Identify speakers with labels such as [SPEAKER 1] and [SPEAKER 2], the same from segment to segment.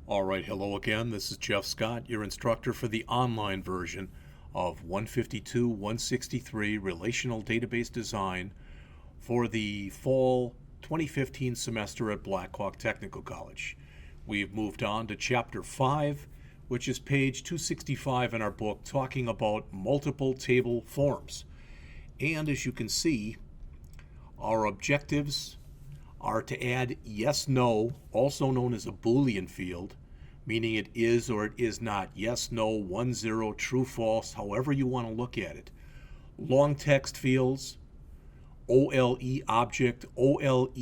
[SPEAKER 1] All right, hello again. This is Jeff Scott, your instructor for the online version of 152-163 Relational Database Design for the fall 2015 semester at Blackhawk Technical College. We've moved on to Chapter 5, which is page 265 in our book, talking about multiple table forms. And as you can see, our objectives are to add yes, no, also known as a Boolean field, meaning it is or it is not, yes, no, 1, 0, true, false, however you want to look at it. Long text fields, OLE object. OLE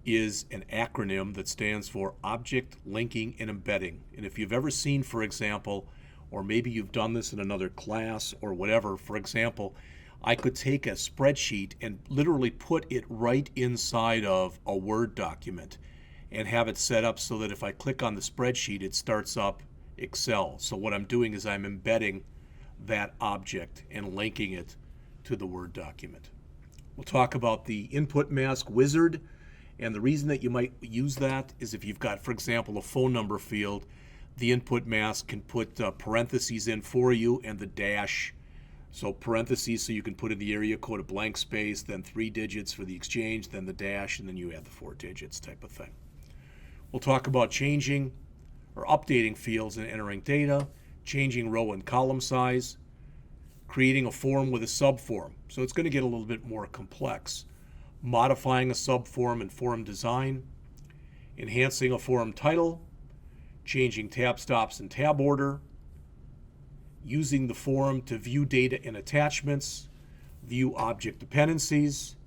[SPEAKER 1] is an acronym that stands for Object Linking and Embedding. And if you've ever seen, for example, or maybe you've done this in another class or whatever, for example, I could take a spreadsheet and literally put it right inside of a Word document and have it set up so that if I click on the spreadsheet, it starts up Excel. So what I'm doing is I'm embedding that object and linking it to the Word document. We'll talk about the input mask wizard, and the reason that you might use that is if you've got, for example, a phone number field, the input mask can put parentheses in for you and the dash. So parentheses, so you can put in the area code a blank space, then 3 digits for the exchange, then the dash, and then you add the 4 digits type of thing. We'll talk about changing or updating fields and entering data, changing row and column size, creating a form with a subform. So it's going to get a little bit more complex. Modifying a subform and form design, enhancing a form title, changing tab stops and tab order, using the form to view data and attachments, view object dependencies,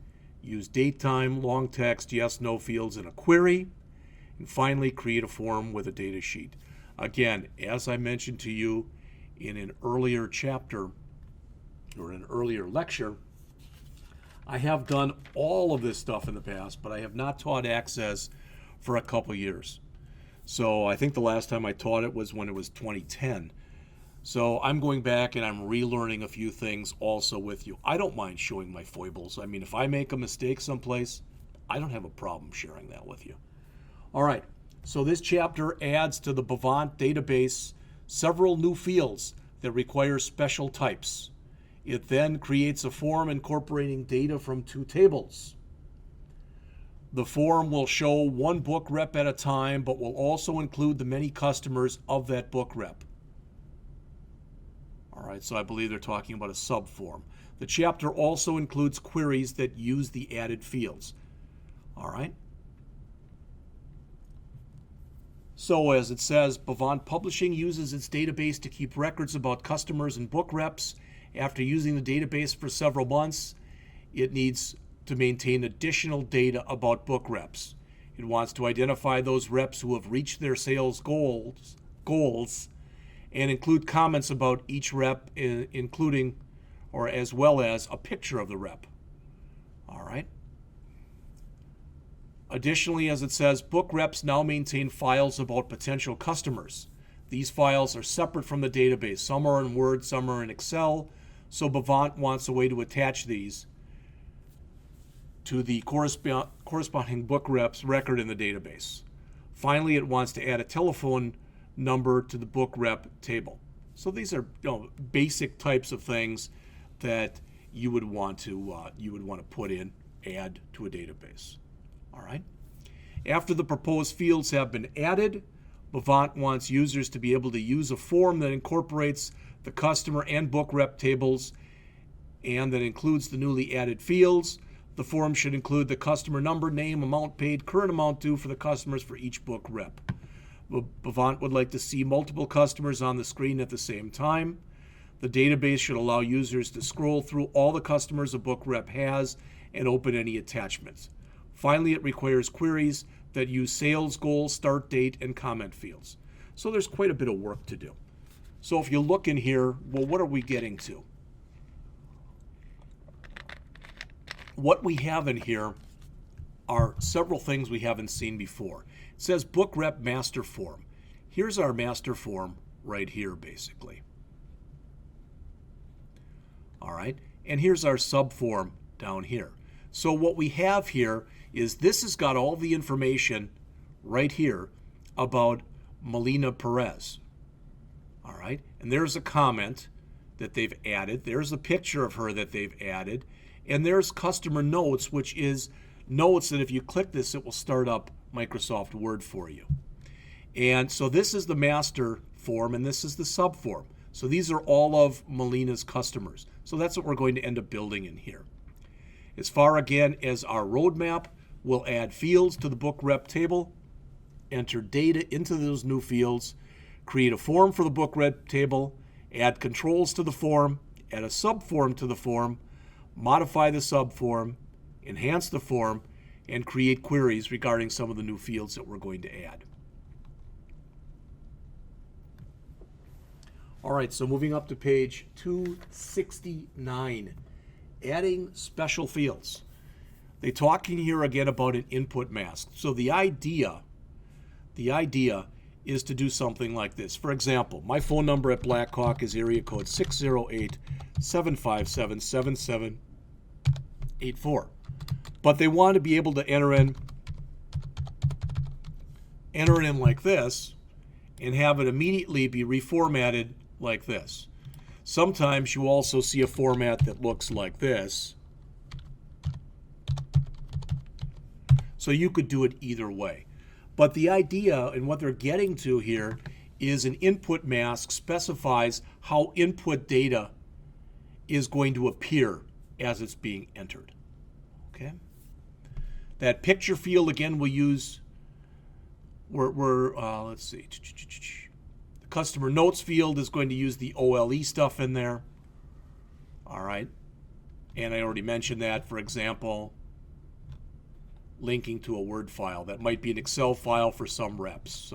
[SPEAKER 1] use datetime, long text, yes, no fields in a query, and finally create a form with a data sheet. Again, as I mentioned to you in an earlier chapter or an earlier lecture, I have done all of this stuff in the past, but I have not taught Access for a couple years. So I think the last time I taught it was when it was 2010. So I'm going back and I'm relearning a few things also with you. I don't mind showing my foibles. I mean, if I make a mistake someplace, I don't have a problem sharing that with you. All right, so this chapter adds to the Bavant database several new fields that require special types. It then creates a form incorporating data from 2 tables. The form will show one book rep at a time, but will also include the many customers of that book rep. All right, so I believe they're talking about a subform. The chapter also includes queries that use the added fields. All right. So as it says, Bavant Publishing uses its database to keep records about customers and book reps. After using the database for several months, it needs to maintain additional data about book reps. It wants to identify those reps who have reached their sales goals and include comments about each rep, including or as well as a picture of the rep. All right. Additionally, as it says, book reps now maintain files about potential customers. These files are separate from the database. Some are in Word, some are in Excel. So Bavant wants a way to attach these to the corresponding book rep's record in the database. Finally, it wants to add a telephone number to the book rep table. So these are basic types of things that you would want to put in, add to a database. All right. After the proposed fields have been added, Bavant wants users to be able to use a form that incorporates the customer and book rep tables and that includes the newly added fields. The form should include the customer number, name, amount paid, current amount due for the customers for each book rep. Bavant would like to see multiple customers on the screen at the same time. The database should allow users to scroll through all the customers a book rep has and open any attachments. Finally, it requires queries that use sales goal, start date, and comment fields. So there's quite a bit of work to do. So if you look in here, well, what are we getting to? What we have in here are several things we haven't seen before. It says book rep master form. Here's our master form right here, basically. All right, and here's our subform down here. So what we have here is this has got all the information right here about Melina Perez. All right, and there's a comment that they've added. There's a picture of her that they've added. And there's customer notes, which is notes that if you click this, it will start up Microsoft Word for you. And so this is the master form, and this is the subform. So these are all of Melina's customers. So that's what we're going to end up building in here. As far, again, as our roadmap, we'll add fields to the book rep table, enter data into those new fields, create a form for the book rep table, add controls to the form, add a subform to the form, modify the subform, enhance the form, and create queries regarding some of the new fields that we're going to add. All right, so moving up to page 269, adding special fields. They're talking here again about an input mask. So the idea is to do something like this. For example, my phone number at Blackhawk is area code 608-757-7784. But they want to be able to enter it in like this and have it immediately be reformatted like this. Sometimes you also see a format that looks like this. So you could do it either way. But the idea and what they're getting to here is an input mask specifies how input data is going to appear as it's being entered. Okay? That picture field, again, we'll use, let's see. The customer notes field is going to use the OLE stuff in there. All right. And I already mentioned that, for example, linking to a Word file. That might be an Excel file for some reps.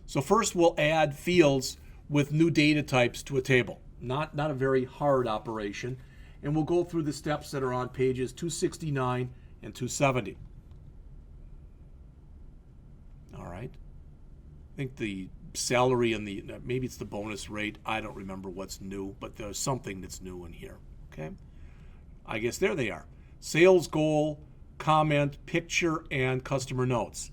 [SPEAKER 1] So first we'll add fields with new data types to a table. Not a very hard operation. And we'll go through the steps that are on pages 269 and 270. All right. I think the salary and maybe it's the bonus rate. I don't remember what's new, but there's something that's new in here. Okay. I guess there they are. Sales goal, comment, picture, and customer notes.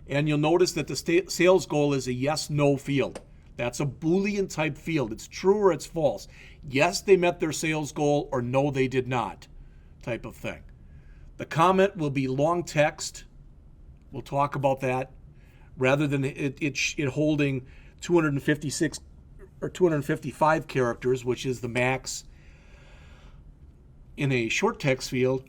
[SPEAKER 1] And you'll notice that the sales goal is a yes-no field. That's a Boolean type field. It's true or it's false. Yes, they met their sales goal, or no, they did not, type of thing. The comment will be long text. We'll talk about that. Rather than it holding 256 or 255 characters, which is the max in a short text field.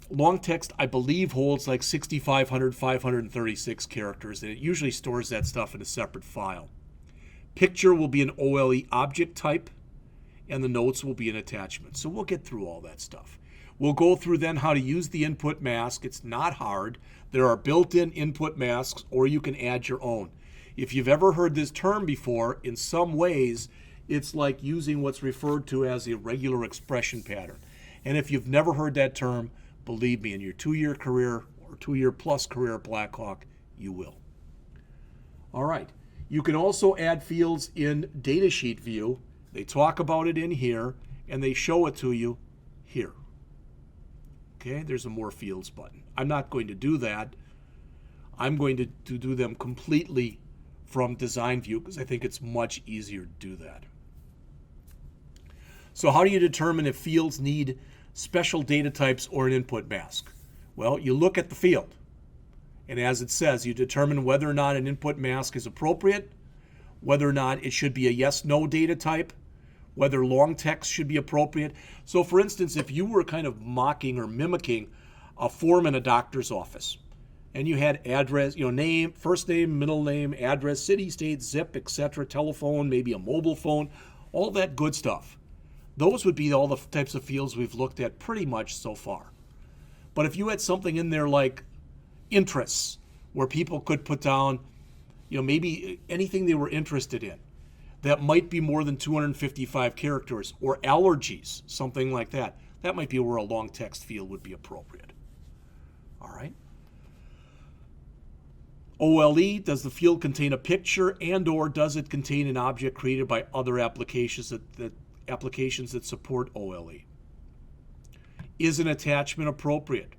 [SPEAKER 1] Long text, I believe, holds like 6,500, 536 characters, and it usually stores that stuff in a separate file. Picture will be an OLE object type, and the notes will be an attachment. So we'll get through all that stuff. We'll go through then how to use the input mask. It's not hard. There are built-in input masks, or you can add your own. If you've ever heard this term before, in some ways, it's like using what's referred to as a regular expression pattern. And if you've never heard that term, believe me, in your 2-year career or 2-year plus career at Blackhawk, you will. All right. You can also add fields in Datasheet view. They talk about it in here, and they show it to you here. Okay, there's a More Fields button. I'm not going to do that. I'm going to do them completely from Design View because I think it's much easier to do that. So how do you determine if fields need special data types or an input mask? Well, you look at the field. And as it says, you determine whether or not an input mask is appropriate, whether or not it should be a yes-no data type, whether long text should be appropriate. So for instance, if you were kind of mocking or mimicking a form in a doctor's office, and you had address, name, first name, middle name, address, city, state, zip, etc., telephone, maybe a mobile phone, all that good stuff. Those would be all the types of fields we've looked at pretty much so far. But if you had something in there like interests, where people could put down, maybe anything they were interested in, that might be more than 255 characters, or allergies, something like that. That might be where a long text field would be appropriate. All right. OLE, does the field contain a picture and or does it contain an object created by other applications that support OLE? Is an attachment appropriate?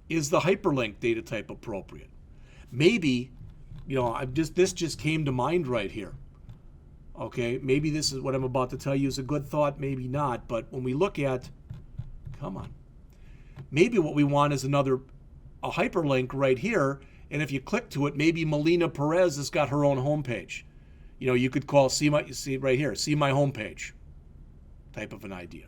[SPEAKER 1] Is the hyperlink data type appropriate? Maybe, this just came to mind right here. Okay, maybe this is what I'm about to tell you is a good thought, maybe not. But when we look at, maybe what we want is a hyperlink right here. And if you click to it, maybe Melina Perez has got her own homepage. You could call, see right here, see my homepage type of an idea.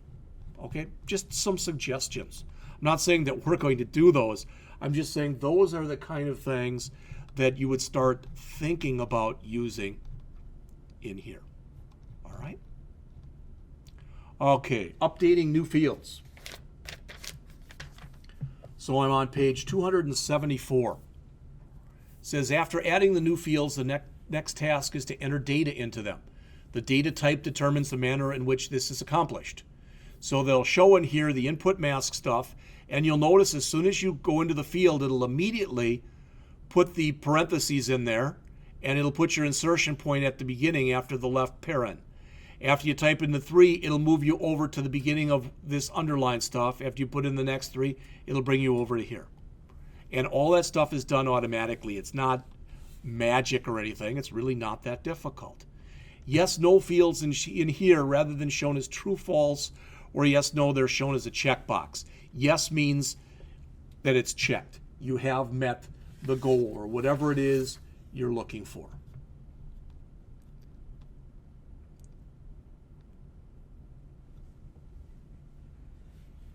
[SPEAKER 1] Okay, just some suggestions. I'm not saying that we're going to do those. I'm just saying those are the kind of things that you would start thinking about using in here. All right. Okay, updating new fields. So I'm on page 274. It says after adding the new fields, the next task is to enter data into them. The data type determines the manner in which this is accomplished. So they'll show in here the input mask stuff, and you'll notice as soon as you go into the field, it'll immediately put the parentheses in there, and it'll put your insertion point at the beginning after the left paren. After you type in the 3, it'll move you over to the beginning of this underlined stuff. After you put in the next 3, it'll bring you over to here. And all that stuff is done automatically. It's not magic or anything. It's really not that difficult. Yes, no fields in here rather than shown as true, false, or yes, no, they're shown as a checkbox. Yes means that it's checked. You have met the goal or whatever it is you're looking for.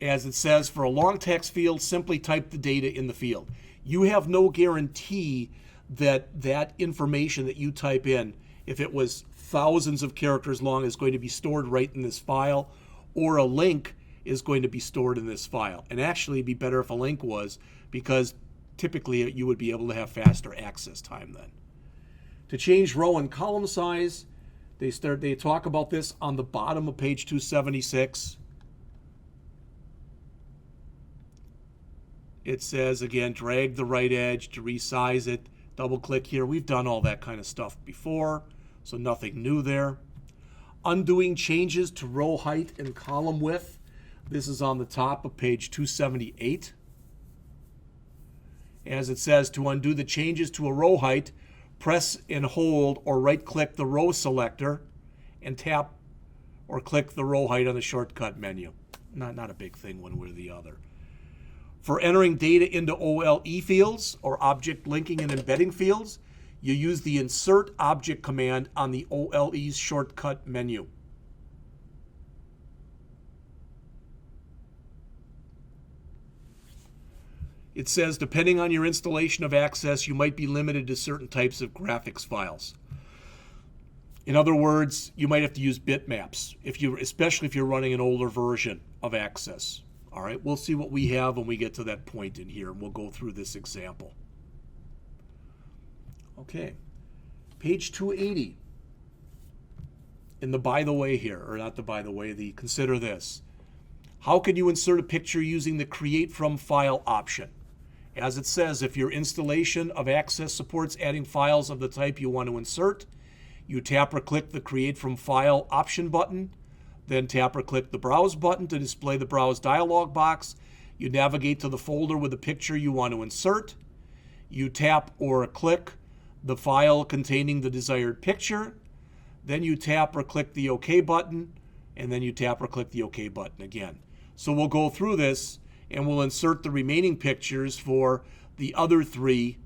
[SPEAKER 1] As it says, for a long text field, simply type the data in the field. You have no guarantee that that information that you type in, if it was thousands of characters long, is going to be stored right in this file, or a link is going to be stored in this file. And actually, it'd be better if a link was, because typically you would be able to have faster access time then. To change row and column size, they talk about this on the bottom of page 276. It says, again, drag the right edge to resize it. Double click here. We've done all that kind of stuff before, so nothing new there. Undoing changes to row height and column width. This is on the top of page 278. As it says, to undo the changes to a row height, press and hold or right-click the row selector and tap or click the row height on the shortcut menu. Not a big thing one way or the other. For entering data into OLE fields or object linking and embedding fields, you use the insert object command on the OLE's shortcut menu. It says, depending on your installation of Access, you might be limited to certain types of graphics files. In other words, you might have to use bitmaps, especially if you're running an older version of Access. All right, we'll see what we have when we get to that point in here, and we'll go through this example. Okay, page 280. In the by the way here, or not the by the way, the consider this. How can you insert a picture using the Create From File option? As it says, if your installation of Access supports adding files of the type you want to insert, you tap or click the Create From File option button, then tap or click the Browse button to display the Browse dialog box. You navigate to the folder with the picture you want to insert. You tap or click the file containing the desired picture. Then you tap or click the OK button, and then you tap or click the OK button again. So we'll go through this, and we'll insert the remaining pictures for the other 3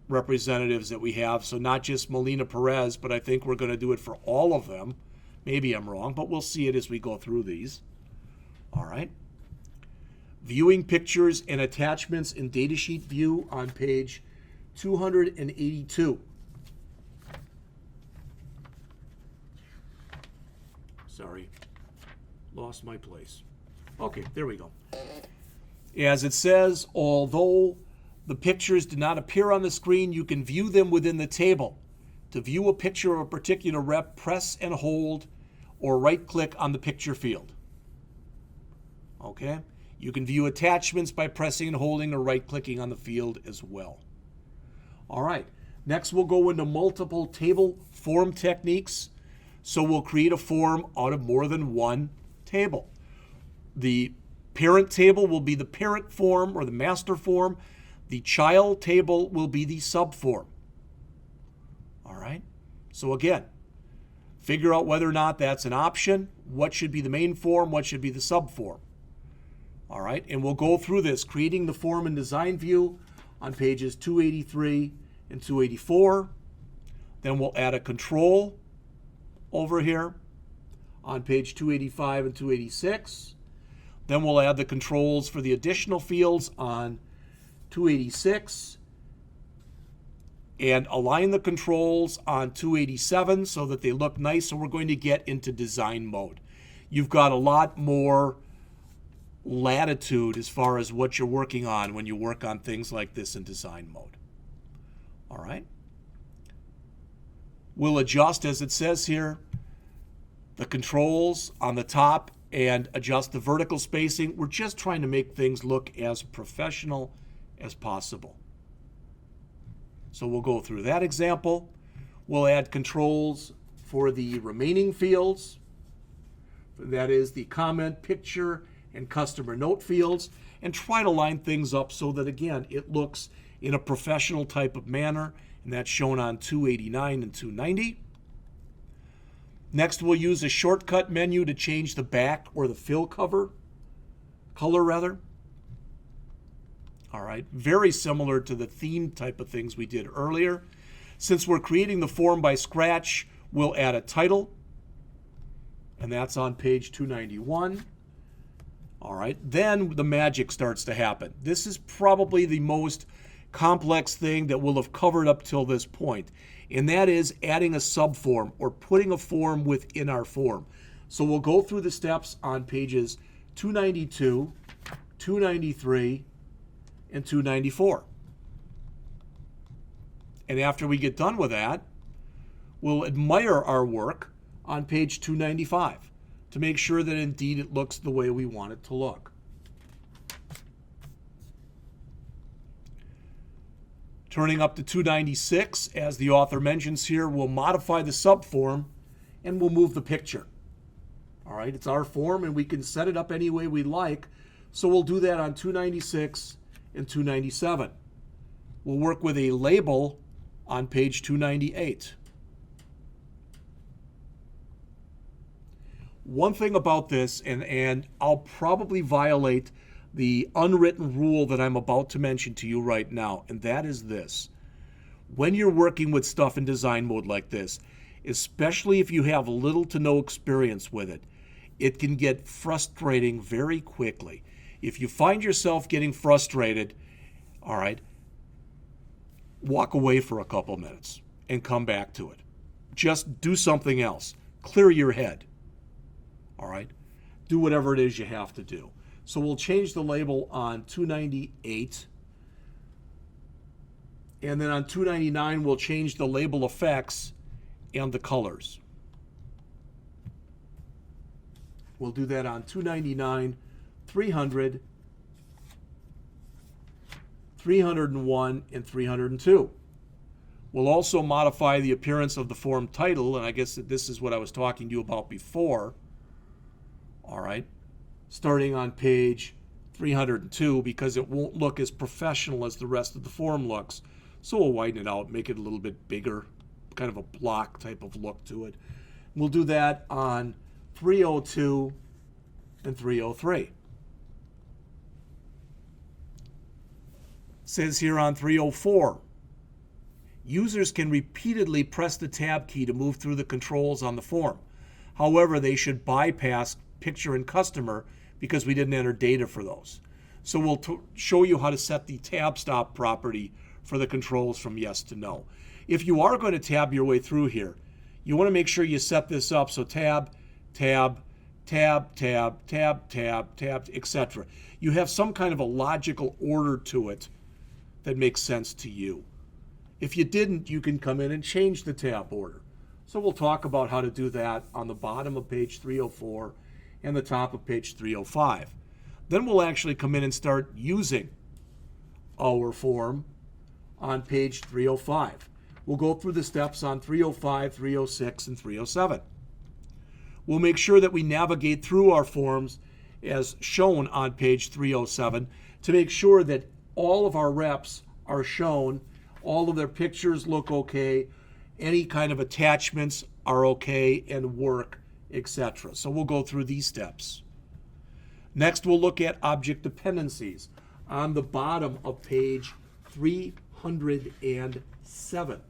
[SPEAKER 1] representatives that we have. So not just Melina Perez, but I think we're going to do it for all of them. Maybe I'm wrong, but we'll see it as we go through these. All right. Viewing pictures and attachments in Datasheet view on page 282. Sorry, lost my place. Okay, there we go. As it says, although the pictures do not appear on the screen, you can view them within the table. To view a picture of a particular rep, press and hold or right-click on the picture field. Okay? You can view attachments by pressing and holding or right-clicking on the field as well. All right. Next, we'll go into multiple table form techniques. So we'll create a form out of more than one table. The parent table will be the parent form or the master form. The child table will be the subform. All right? So again, figure out whether or not that's an option. What should be the main form? What should be the subform? All right, and we'll go through this, creating the form in design view on pages 283 and 284. Then we'll add a control over here on page 285 and 286. Then we'll add the controls for the additional fields on 286 and align the controls on 287 so that they look nice. So we're going to get into design mode. You've got a lot more latitude as far as what you're working on when you work on things like this in design mode. All right. We'll adjust, as it says here, the controls on the top and adjust the vertical spacing. We're just trying to make things look as professional as possible. So we'll go through that example. We'll add controls for the remaining fields. That is the comment, picture, and customer note fields, and try to line things up so that, again, it looks in a professional type of manner, and that's shown on 289 and 290. Next, we'll use a shortcut menu to change the back or the fill color. All right, very similar to the theme type of things we did earlier. Since we're creating the form by scratch, we'll add a title, and that's on page 291. All right, then the magic starts to happen. This is probably the most complex thing that we'll have covered up till this point, and that is adding a subform or putting a form within our form. So we'll go through the steps on pages 292, 293, and 294. And after we get done with that, we'll admire our work on page 295 to make sure that indeed it looks the way we want it to look. Turning up to 296, as the author mentions here, we'll modify the subform and we'll move the picture. All right, it's our form and we can set it up any way we like. So we'll do that on 296 and 297. We'll work with a label on page 298. One thing about this, and I'll probably violate the unwritten rule that I'm about to mention to you right now, and that is this. When you're working with stuff in design mode like this, especially if you have little to no experience with it, it can get frustrating very quickly. If you find yourself getting frustrated, all right, walk away for a couple minutes and come back to it. Just do something else. Clear your head. All right, do whatever it is you have to do. So we'll change the label on 298. And then on 299, we'll change the label effects and the colors. We'll do that on 299, 300, 301, and 302. We'll also modify the appearance of the form title, and I guess that this is what I was talking to you about before. All right, starting on page 302, because it won't look as professional as the rest of the form looks. So we'll widen it out, make it a little bit bigger, kind of a block type of look to it. We'll do that on 302 and 303. It says here on 304, users can repeatedly press the tab key to move through the controls on the form. However, they should bypass picture and customer because we didn't enter data for those. So we'll show you how to set the tab stop property for the controls from yes to no. If you are going to tab your way through here, you want to make sure you set this up so tab, tab, tab, tab, tab, tab, tab, etc. You have some kind of a logical order to it that makes sense to you. If you didn't, you can come in and change the tab order. So we'll talk about how to do that on the bottom of page 304 and the top of page 305. Then we'll actually come in and start using our form on page 305. We'll go through the steps on 305, 306, and 307. We'll make sure that we navigate through our forms as shown on page 307 to make sure that all of our reps are shown. All of their pictures look okay. Any kind of attachments are okay and work, etc. So we'll go through these steps. Next, we'll look at object dependencies on the bottom of page 307.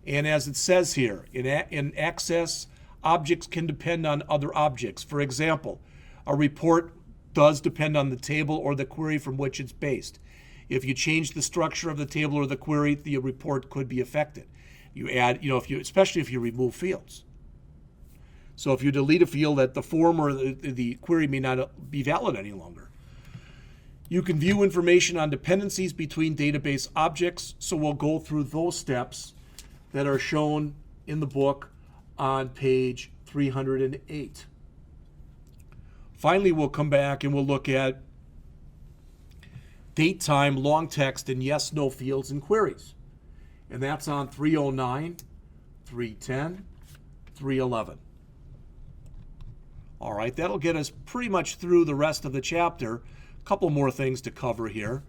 [SPEAKER 1] And as it says here, in Access, objects can depend on other objects. For example, a report does depend on the table or the query from which it's based. If you change the structure of the table or the query, the report could be affected. You add, especially if you remove fields. So if you delete a field, that the form or the query may not be valid any longer. You can view information on dependencies between database objects. So we'll go through those steps that are shown in the book on page 308. Finally, we'll come back and we'll look at date, time, long text, and yes, no fields and queries. And that's on 309, 310, 311. All right, that'll get us pretty much through the rest of the chapter. A couple more things to cover here.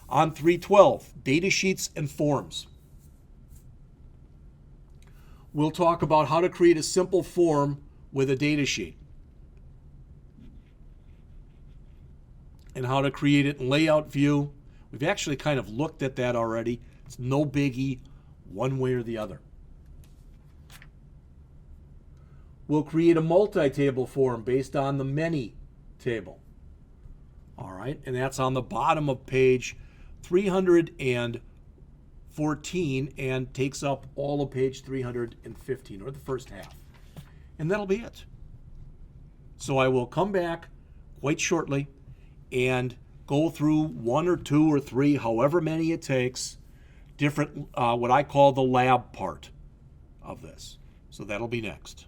[SPEAKER 1] On 312, data sheets and forms. We'll talk about how to create a simple form with a data sheet and how to create it in layout view. We've actually kind of looked at that already. It's no biggie one way or the other. We'll create a multi-table form based on the many table. All right, and that's on the bottom of page 314 and takes up all of page 315, or the first half. And that'll be it. So I will come back quite shortly and go through one or two or three, however many it takes, different, what I call the lab part of this. So that'll be next.